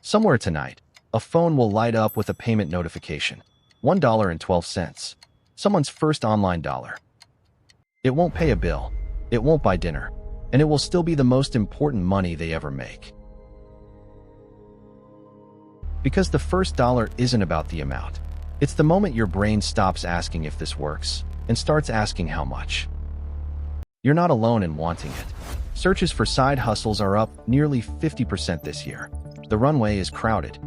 Somewhere tonight, a phone will light up with a payment notification. $1.12. Someone's first online dollar. It won't pay a bill. It won't buy dinner. And it will still be the most important money they ever make. Because the first dollar isn't about the amount. It's the moment your brain stops asking if this works and starts asking how much. You're not alone in wanting it. Searches for side hustles are up nearly 50% this year. The runway is crowded.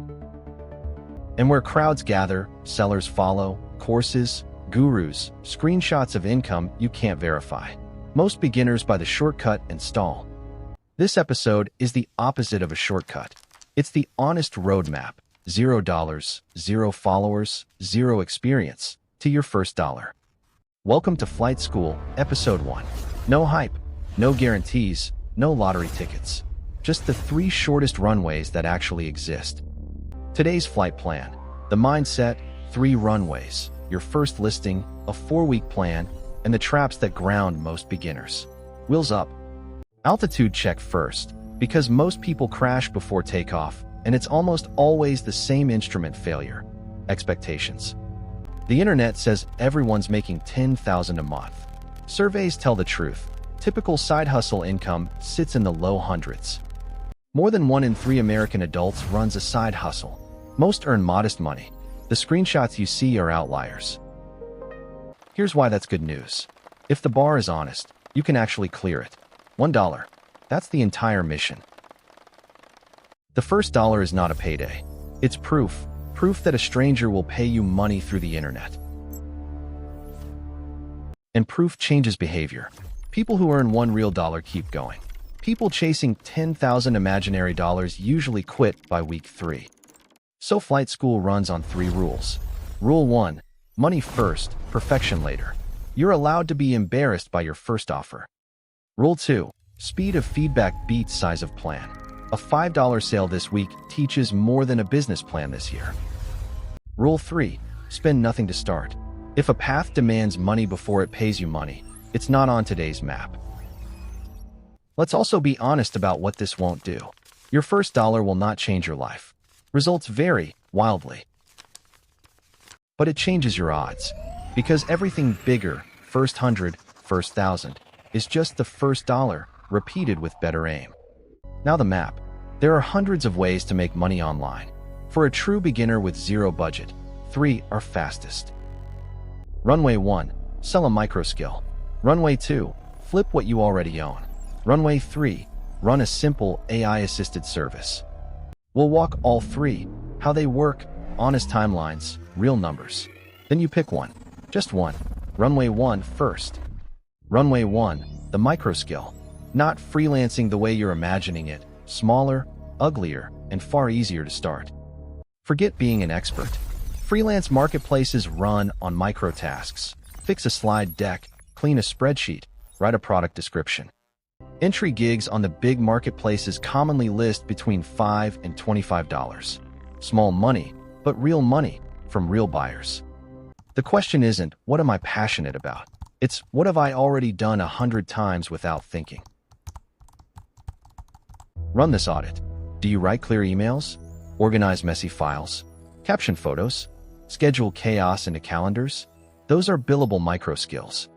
And where crowds gather, sellers follow, courses, gurus, screenshots of income you can't verify. Most beginners buy the shortcut and stall. This episode is the opposite of a shortcut. It's the honest roadmap. $0, 0 followers, 0 experience to your first dollar. Welcome to Flight School, Episode 1. No hype, no guarantees, no lottery tickets. Just the 3 shortest runways that actually exist. Today's flight plan. The mindset, 3 runways, your first listing, a 4-week plan, and the traps that ground most beginners. Wheels up. Altitude check first, because most people crash before takeoff, and it's almost always the same instrument failure. Expectations. The internet says everyone's making $10,000 a month. Surveys tell the truth. Typical side hustle income sits in the low hundreds. More than 1 in 3 American adults runs a side hustle. Most earn modest money. The screenshots you see are outliers. Here's why that's good news. If the bar is honest, you can actually clear it. $1. That's the entire mission. The first dollar is not a payday. It's proof that a stranger will pay you money through the internet. And proof changes behavior. People who earn $1 real keep going. People chasing 10,000 imaginary dollars usually quit by week 3. So Flight School runs on 3 rules. Rule 1, money first, perfection later. You're allowed to be embarrassed by your first offer. Rule 2, speed of feedback beats size of plan. A $5 sale this week teaches more than a business plan this year. Rule 3, spend nothing to start. If a path demands money before it pays you money, it's not on today's map. Let's also be honest about what this won't do. Your first dollar will not change your life. Results vary wildly. But it changes your odds. Because everything bigger, first 100, first 1,000, is just the first dollar, repeated with better aim. Now the map. There are hundreds of ways to make money online. For a true beginner with 0 budget, 3 are fastest. Runway 1, sell a micro skill. Runway 2, flip what you already own. Runway 3, run a simple AI-assisted service. We'll walk all 3, how they work, honest timelines, real numbers. Then you pick one, just one. Runway 1 first. Runway 1, the micro skill. Not freelancing the way you're imagining it, smaller, uglier, and far easier to start. Forget being an expert. Freelance marketplaces run on micro tasks. Fix a slide deck, clean a spreadsheet, write a product description. Entry gigs on the big marketplaces commonly list between $5 and $25. Small money, but real money from real buyers. The question isn't, what am I passionate about? It's, what have I already done 100 times without thinking? Run this audit. Do you write clear emails? Organize messy files? Caption photos? Schedule chaos into calendars? Those are billable micro skills.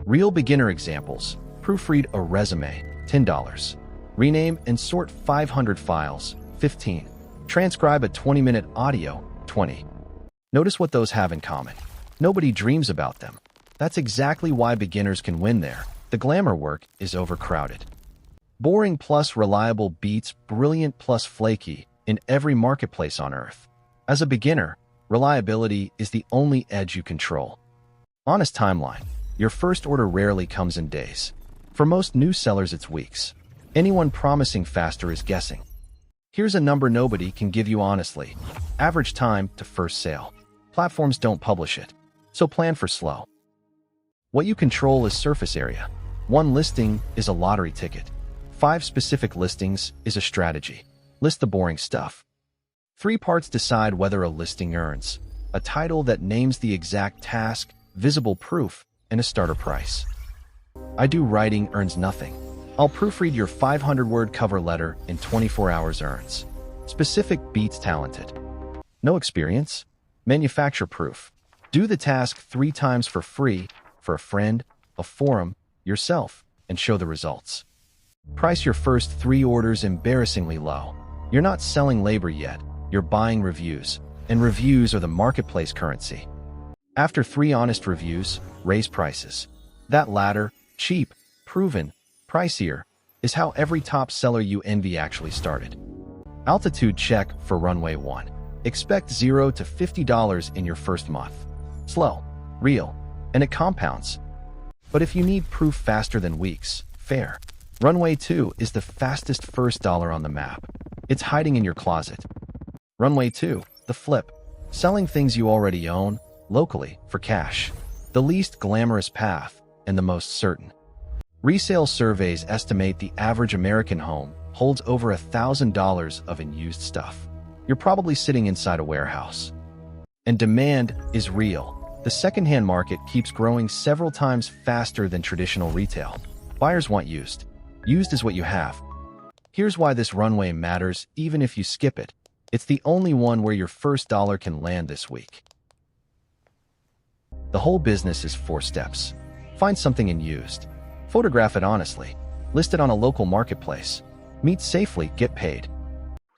Real beginner examples. Proofread a resume, $10. Rename and sort 500 files, $15. Transcribe a 20-minute audio, $20. Notice what those have in common. Nobody dreams about them. That's exactly why beginners can win there. The glamour work is overcrowded. Boring plus reliable beats brilliant plus flaky in every marketplace on earth. As a beginner, reliability is the only edge you control. Honest timeline. Your first order rarely comes in days. For most new sellers, it's weeks. Anyone promising faster is guessing. Here's a number nobody can give you honestly. Average time to first sale. Platforms don't publish it, so plan for slow. What you control is surface area. 1 listing is a lottery ticket. 5 specific listings is a strategy. List the boring stuff. 3 parts decide whether a listing earns. A title that names the exact task, visible proof, and a starter price. I do writing earns nothing. I'll proofread your 500-word cover letter in 24 hours earns. Specific beats talented. No experience? Manufacture proof. Do the task 3 times for free, for a friend, a forum, yourself, and show the results. Price your first 3 orders embarrassingly low. You're not selling labor yet, you're buying reviews, and reviews are the marketplace currency. After 3 honest reviews, raise prices. That latter, cheap, proven, pricier, is how every top seller you envy actually started. Altitude check for Runway 1. Expect $0 to $50 in your first month. Slow, real, and it compounds. But if you need proof faster than weeks, fair. Runway 2 is the fastest first dollar on the map. It's hiding in your closet. Runway 2, the flip. Selling things you already own, locally, for cash. The least glamorous path, and the most certain. Resale surveys estimate the average American home holds over $1,000 of unused stuff. You're probably sitting inside a warehouse. And demand is real. The secondhand market keeps growing several times faster than traditional retail. Buyers want used. Used is what you have. Here's why this runway matters even if you skip it. It's the only one where your first dollar can land this week. The whole business is 4 steps. Find something in used. Photograph it honestly. List it on a local marketplace. Meet safely, get paid.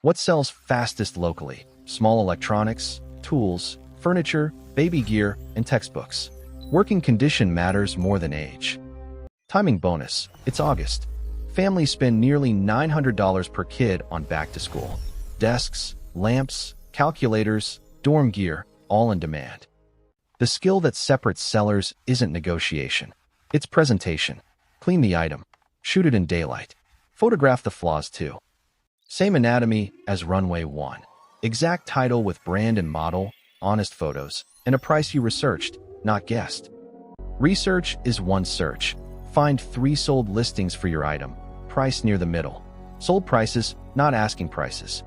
What sells fastest locally? Small electronics, tools, furniture, baby gear, and textbooks. Working condition matters more than age. Timing bonus. It's August. Families spend nearly $900 per kid on back to school. Desks, lamps, calculators, dorm gear, all in demand. The skill that separates sellers isn't negotiation. It's presentation. Clean the item. Shoot it in daylight. Photograph the flaws too. Same anatomy as Runway 1. Exact title with brand and model, honest photos, and a price you researched, not guessed. Research is one search. Find 3 sold listings for your item. Price near the middle. Sold prices, not asking prices.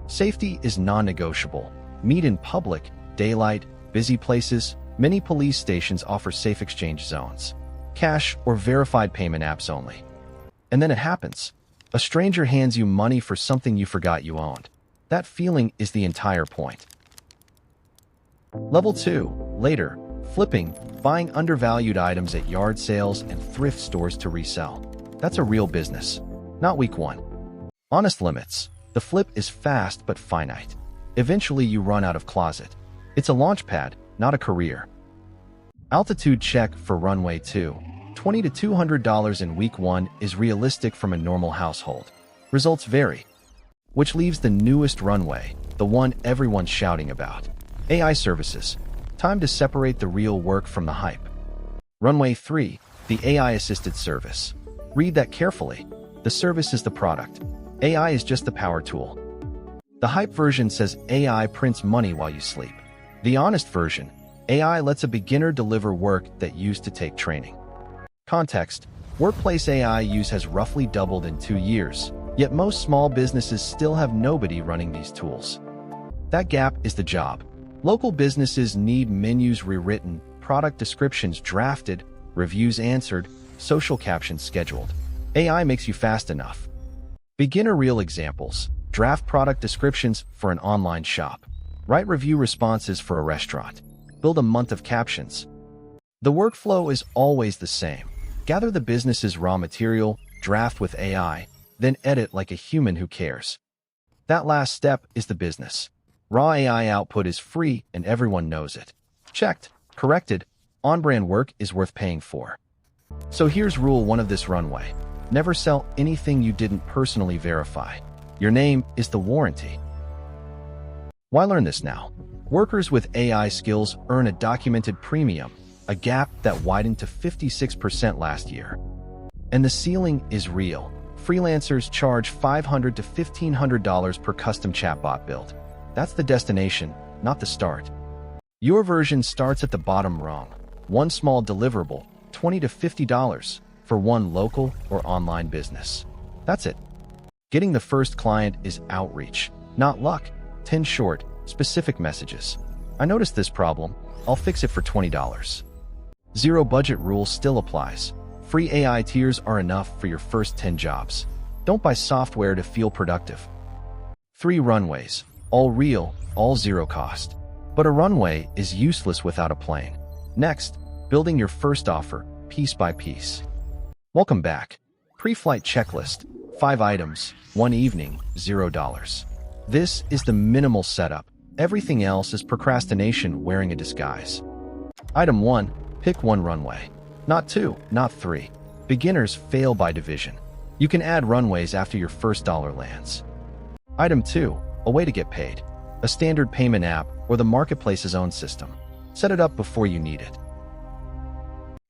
Safety is non-negotiable. Meet in public, daylight, busy places. Many police stations offer safe exchange zones. Cash or verified payment apps only. And then it happens. A stranger hands you money for something you forgot you owned. That feeling is the entire point. Level 2. Later. Flipping. Buying undervalued items at yard sales and thrift stores to resell. That's a real business. Not week 1. Honest limits. The flip is fast but finite. Eventually you run out of closet. It's a launch pad, not a career. Altitude check for Runway 2. $20 to $200 in week 1 is realistic from a normal household. Results vary. Which leaves the newest runway, the one everyone's shouting about. AI services. Time to separate the real work from the hype. Runway 3, the AI-assisted service. Read that carefully. The service is the product. AI is just the power tool. The hype version says AI prints money while you sleep. The honest version, AI lets a beginner deliver work that used to take training. Context: workplace AI use has roughly doubled in 2 years, yet most small businesses still have nobody running these tools. That gap is the job. Local businesses need menus rewritten, product descriptions drafted, reviews answered, social captions scheduled. AI makes you fast enough. Beginner real examples. Draft product descriptions for an online shop. Write review responses for a restaurant. Build a month of captions. The workflow is always the same. Gather the business's raw material, draft with AI, then edit like a human who cares. That last step is the business. Raw AI output is free and everyone knows it. Checked, corrected, on-brand work is worth paying for. So here's rule 1 of this runway. Never sell anything you didn't personally verify. Your name is the warranty. Why learn this now? Workers with AI skills earn a documented premium, a gap that widened to 56% last year. And the ceiling is real. Freelancers charge $500 to $1,500 per custom chatbot build. That's the destination, not the start. Your version starts at the bottom rung. One small deliverable, $20 to $50 for one local or online business. That's it. Getting the first client is outreach, not luck. 10 short, specific messages. I noticed this problem. I'll fix it for $20. Zero budget rule still applies. Free AI tiers are enough for your first 10 jobs. Don't buy software to feel productive. 3 runways, all real, all zero cost. But a runway is useless without a plane. Next, building your first offer, piece by piece. Welcome back. Pre-flight checklist, 5 items, 1 evening, $0. This is the minimal setup. Everything else is procrastination wearing a disguise. Item 1, pick 1 runway. Not 2, not 3. Beginners fail by division. You can add runways after your first dollar lands. Item 2, a way to get paid. A standard payment app or the marketplace's own system. Set it up before you need it.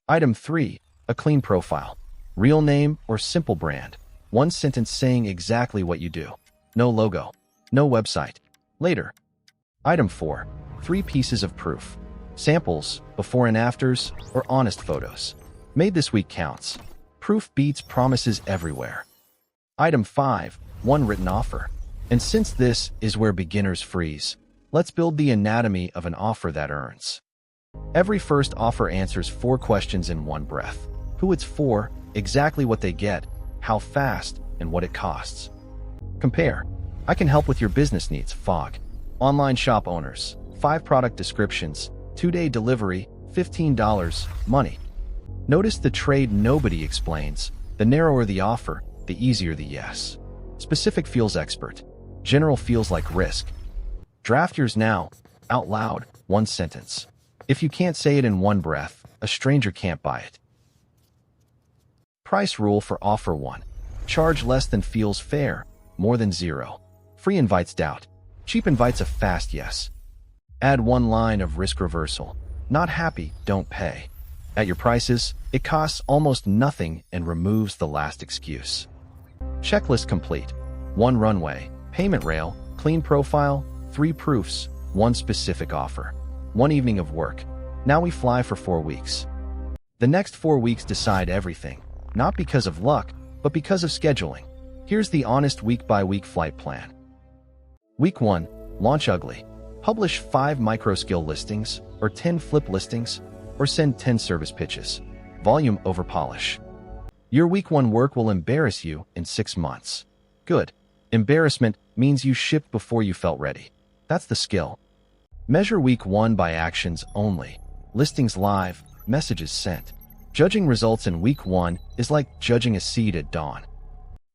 Item 3, a clean profile. Real name or simple brand. 1 sentence saying exactly what you do. No logo. No website. Later. Item 4, 3 pieces of proof. Samples, before and afters, or honest photos. Made this week counts. Proof beats promises everywhere. Item 5, 1 written offer. And since this is where beginners freeze, let's build the anatomy of an offer that earns. Every first offer answers 4 questions in one breath. Who it's for, exactly what they get, how fast, and what it costs. Compare. I can help with your business needs, FOG. Online shop owners, 5 product descriptions, 2-day delivery, $15, money. Notice the trade nobody explains. The narrower the offer, the easier the yes. Specific feels expert. General feels like risk. Draft yours now, out loud, 1 sentence. If you can't say it in one breath, a stranger can't buy it. Price rule for offer 1. Charge less than feels fair, more than 0. Free invites doubt. Cheap invites a fast yes. Add 1 line of risk reversal. Not happy, don't pay. At your prices, it costs almost nothing and removes the last excuse. Checklist complete. 1 runway, payment rail, clean profile, 3 proofs, 1 specific offer. 1 evening of work. Now we fly for 4 weeks. The next 4 weeks decide everything, not because of luck, but because of scheduling. Here's the honest week-by-week flight plan. Week 1, launch ugly. Publish 5 micro-skill listings, or 10 flip listings, or send 10 service pitches. Volume over polish. Your week 1 work will embarrass you in 6 months. Good. Embarrassment means you shipped before you felt ready. That's the skill. Measure week 1 by actions only. Listings live, messages sent. Judging results in week 1 is like judging a seed at dawn.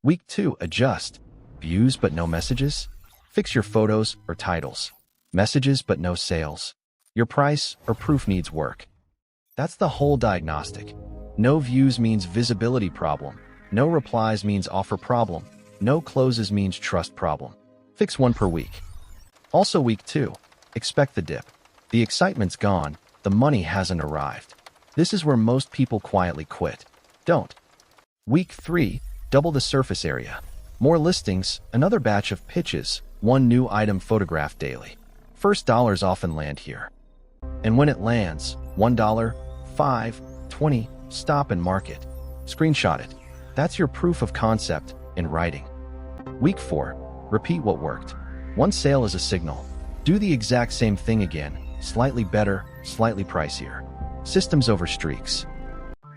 Week 2, adjust. Views but no messages? Fix your photos or titles. Messages but no sales. Your price or proof needs work. That's the whole diagnostic. No views means visibility problem. No replies means offer problem. No closes means trust problem. Fix 1 per week. Also week 2, expect the dip. The excitement's gone, the money hasn't arrived. This is where most people quietly quit. Don't. Week 3, double the surface area. More listings, another batch of pitches, 1 new item photographed daily. First dollars often land here. And when it lands, $1, $5, $20, stop and mark it. Screenshot it. That's your proof of concept in writing. Week 4, repeat what worked. 1 sale is a signal. Do the exact same thing again, slightly better, slightly pricier. Systems over streaks.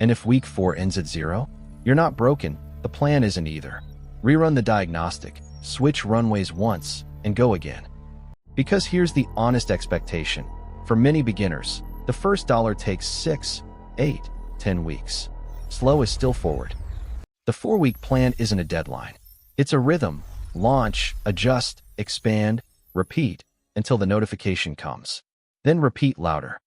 And if week 4 ends at 0, you're not broken, the plan isn't either. Rerun the diagnostic, switch runways once, and go again. Because here's the honest expectation. For many beginners, the first dollar takes 6, 8, 10 weeks. Slow is still forward. The 4-week plan isn't a deadline. It's a rhythm. Launch, adjust, expand, repeat, until the notification comes. Then repeat louder.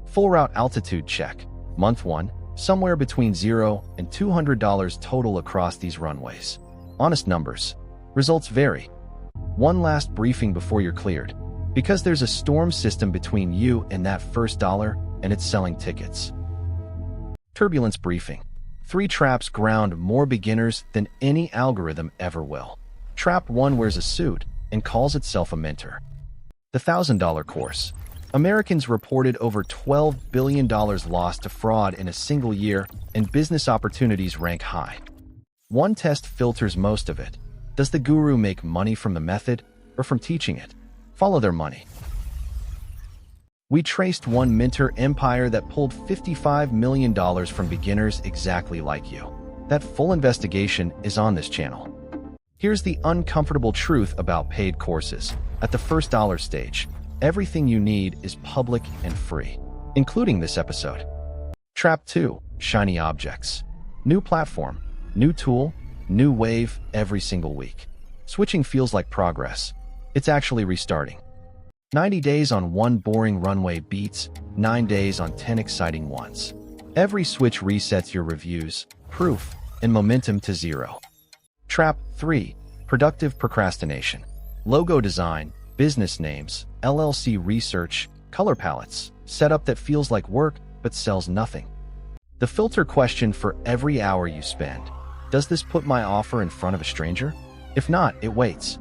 Full route altitude check. Month 1, somewhere between $0 and $200 total across these runways. Honest numbers. Results vary. 1 last briefing before you're cleared. Because there's a storm system between you and that first dollar, and it's selling tickets. Turbulence briefing. 3 traps ground more beginners than any algorithm ever will. Trap 1 wears a suit and calls itself a mentor. The $1,000 course. Americans reported over $12 billion lost to fraud in a single year, and business opportunities rank high. 1 test filters most of it. Does the guru make money from the method or from teaching it? Follow their money. We traced 1 mentor empire that pulled $55 million from beginners exactly like you. That full investigation is on this channel. Here's the uncomfortable truth about paid courses. At the first dollar stage, everything you need is public and free, including this episode. Trap 2. Shiny objects. New platform, new tool, new wave every single week. Switching feels like progress. It's actually restarting. 90 days on one boring runway beats 9 days on 10 exciting ones. Every switch resets your reviews, proof, and momentum to zero. Trap 3. Productive procrastination. Logo design, business names, LLC research, color palettes, setup that feels like work but sells nothing. The filter question for every hour you spend: does this put my offer in front of a stranger? If not, it waits.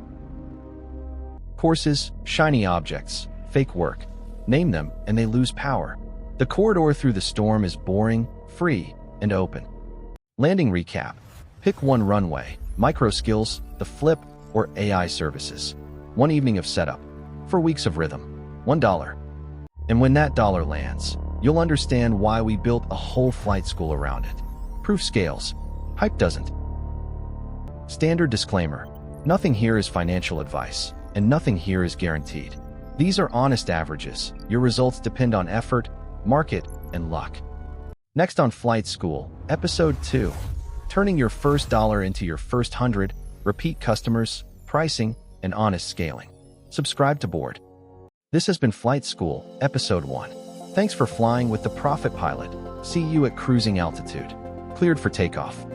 Courses, shiny objects, fake work. Name them and they lose power. The corridor through the storm is boring, free, and open. Landing recap. Pick one: runway, micro skills, the flip, or AI services. 1 evening of setup. 4 weeks of rhythm. $1. And when that dollar lands, you'll understand why we built a whole flight school around it. Proof scales. Hype doesn't. Standard disclaimer. Nothing here is financial advice, and nothing here is guaranteed. These are honest averages. Your results depend on effort, market, and luck. Next on Flight School, Episode 2. Turning your first dollar into your first 100, repeat customers, pricing, and honest scaling. Subscribe to Board. This has been Flight School, Episode 1. Thanks for flying with the Profit Pilot. See you at cruising altitude. Cleared for takeoff.